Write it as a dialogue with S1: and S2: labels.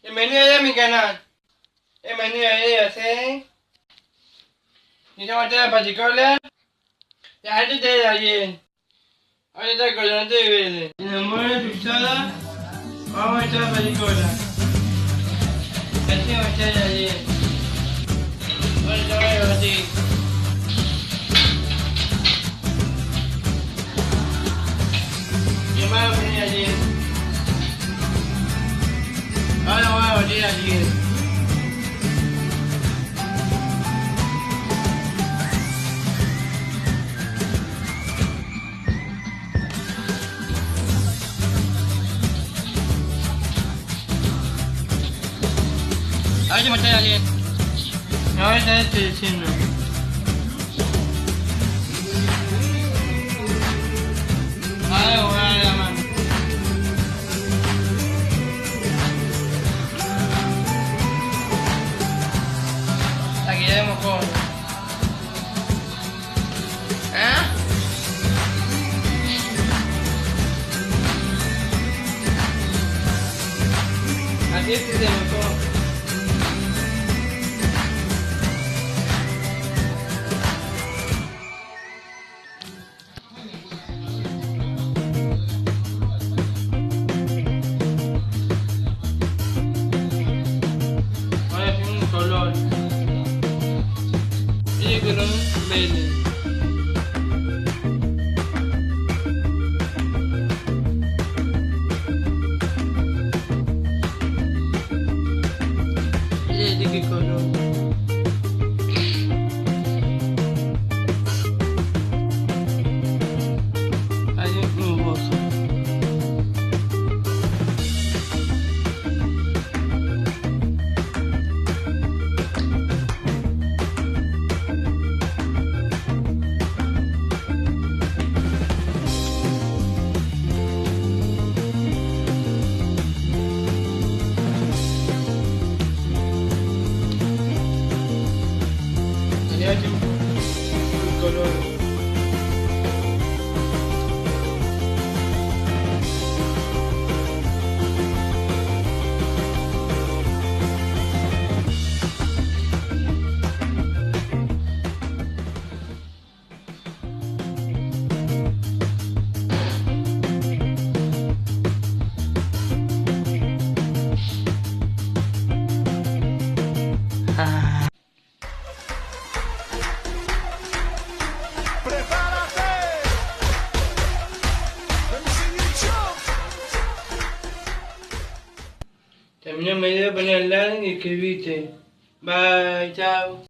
S1: Bienvenido a mi canal. Bienvenido a ellos, Y estamos en la particular. La gente te da bien. Ahora está con la TV. En el mundo de tu sala, vamos a echar la particular. Así vamos a echar bien. Ahora te voy a batir. Y más va a venir allí. Ahora voy a batir allí. Ahora te mostré allí. Ahora te estoy diciendo. Ahora voy a dar la mano. Aquí ya hemos con. Así es que se mojó. Ahora tiene un color. Y color verde. ¿De qué color? Hay un bozo. Y hay un color. Terminó el video, poner like y suscribirte. Bye, chao.